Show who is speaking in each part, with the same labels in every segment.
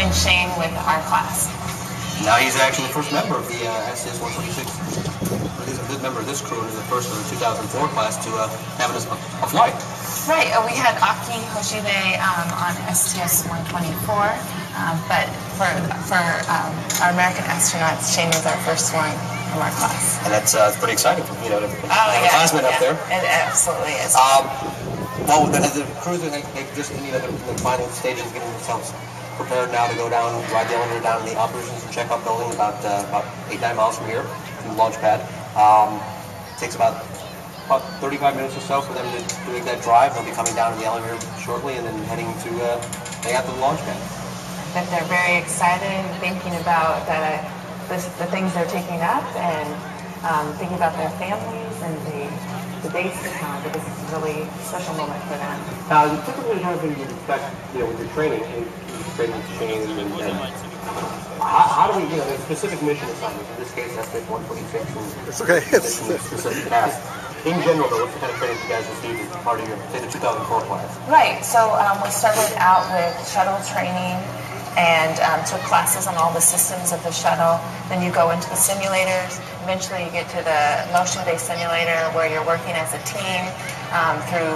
Speaker 1: trained Shane with our class.
Speaker 2: Now he's actually the first member of the STS-126. He's a good member of this crew and is the first of the 2004 class to have a flight.
Speaker 1: Right. We had Aki Hoshibe on STS-124, but for our American astronauts, Shane was our first one from our class.
Speaker 2: And that's pretty exciting for me to have a classmate up there.
Speaker 1: It absolutely is.
Speaker 2: Well, the crews are just in the final stages of getting themselves prepared now to go down, ride the elevator down to the operations and checkout building about 8-9 miles from here, from the launch pad. Takes about 35 minutes or so for them to make that drive. They'll be coming down to the elevator shortly and then heading out to the launch pad.
Speaker 1: That they're very excited, thinking about the things they're taking up, and thinking about their families and the days to come, because it's a really special moment for them.
Speaker 2: Typically, one of the things you expect, with your training, training change, and how do we, the specific mission assignments, in this case, STS-126, and
Speaker 3: it's okay.
Speaker 2: specific tasks. In general, though, what's the kind of training you guys received as part of your, say, the 2004 class?
Speaker 1: Right, so we started out with shuttle training and took classes on all the systems of the shuttle. Then you go into the simulators. Eventually you get to the motion-based simulator where you're working as a team through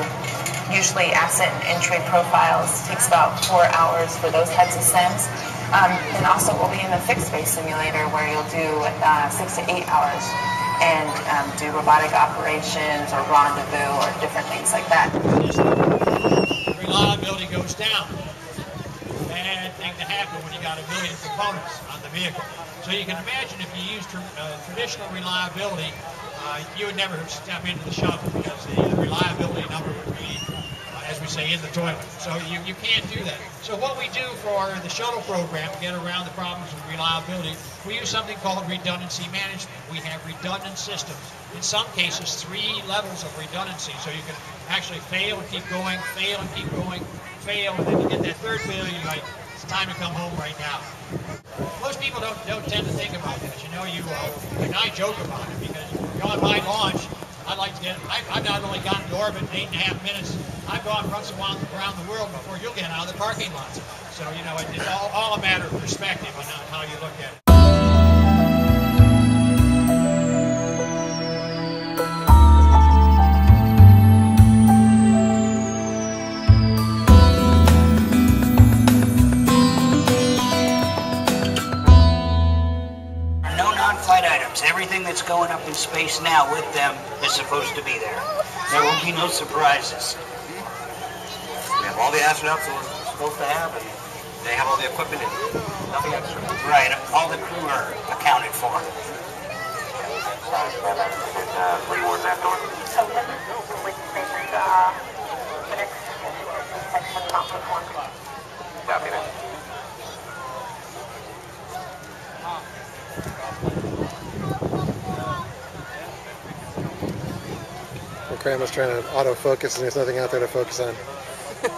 Speaker 1: usually asset and entry profiles. It takes about 4 hours for those types of sims. And also we'll be in the fixed-based simulator where you'll do 6 to 8 hours and do robotic operations or rendezvous or different things like that.
Speaker 4: Reliability goes down. Bad thing to happen when you got a million components on the vehicle. So you can imagine if you used traditional reliability, you would never step into the shuttle because the reliability number would be, as we say, in the toilet. So you can't do that. So what we do for the shuttle program to get around the problems with reliability, we use something called redundancy management. We have redundant systems. In some cases, 3 levels of redundancy. So you can actually fail and keep going, fail and keep going, fail, and then you get that third failure, you're like, it's time to come home right now. Most people don't tend to think about that. And I joke about it because on my launch, I'd like to I've not only gotten to orbit in 8.5 minutes, I've gone runs around the world before you'll get out of the parking lot. So, it's all a matter of perspective on how you look at it.
Speaker 5: Everything that's going up in space now with them is supposed to be there. There will be no surprises.
Speaker 2: We have all the astronauts that we're supposed to have, and they have all the equipment and nothing extra.
Speaker 5: Right, all the crew are accounted for.
Speaker 6: Reward that door. Copy that.
Speaker 3: Grandma's trying to autofocus and there's nothing out there to focus on.
Speaker 7: The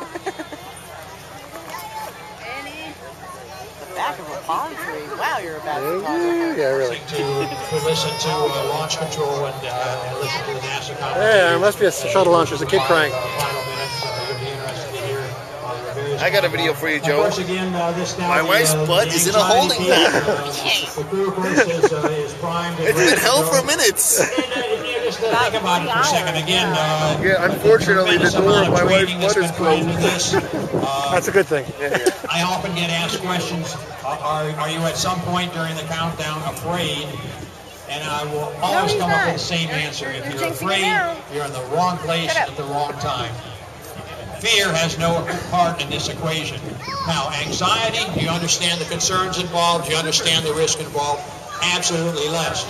Speaker 7: back of a palm tree. Wow, you're a bad photographer.
Speaker 3: Yeah, really.
Speaker 4: To listen to launch control and listen to the NASA conference.
Speaker 3: Yeah, there must be a shuttle launch. There's a kid crying.
Speaker 4: Final minutes. You'll be interested to hear.
Speaker 8: I got a video for you, Joe.
Speaker 4: Again,
Speaker 8: my wife's butt is in a holding pattern.
Speaker 4: The crew, of course, is primed.
Speaker 8: It's been hell for minutes.
Speaker 4: Just think about it for a second. Again,
Speaker 8: yeah, unfortunately, the door of my wife's butt is closed.
Speaker 3: That's a good thing.
Speaker 4: I often get asked questions, are you at some point during the countdown afraid? And I will always come up with the same answer. If you're afraid, you're in the wrong place at the wrong time. Fear has no part in this equation. Now, anxiety, do you understand the concerns involved? Do you understand the risk involved? Absolutely less.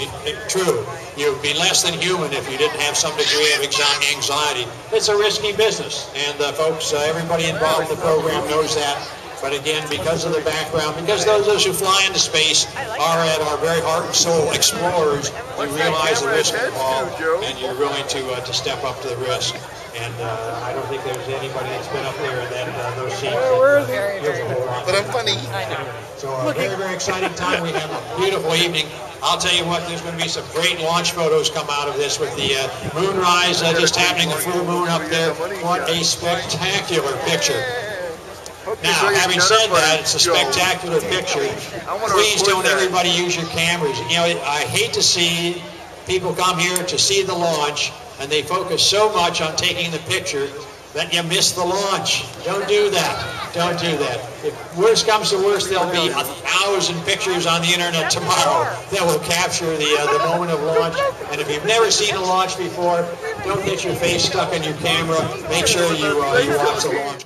Speaker 4: True, you'd be less than human if you didn't have some degree of anxiety. It's a risky business, and folks, everybody involved in the program knows that. But again, because of the background, because those of us who fly into space are at our very heart and soul explorers, you realize the risk involved, and you're willing to step up to the risk. And I don't think there's anybody that's been up there in those seats.
Speaker 8: But I'm funny.
Speaker 4: So a very, very exciting time. We have a beautiful evening. I'll tell you what, there's going to be some great launch photos come out of this with the moonrise just happening, a full moon up there. What a spectacular picture. Now, having said that, it's a spectacular picture. Please don't everybody use your cameras. You know, I hate to see people come here to see the launch, and they focus so much on taking the picture that you miss the launch. Don't do that. Don't do that. If worst comes to worst, there'll be 1,000 pictures on the internet tomorrow that will capture the moment of launch. And if you've never seen a launch before, don't get your face stuck in your camera. Make sure you watch the launch.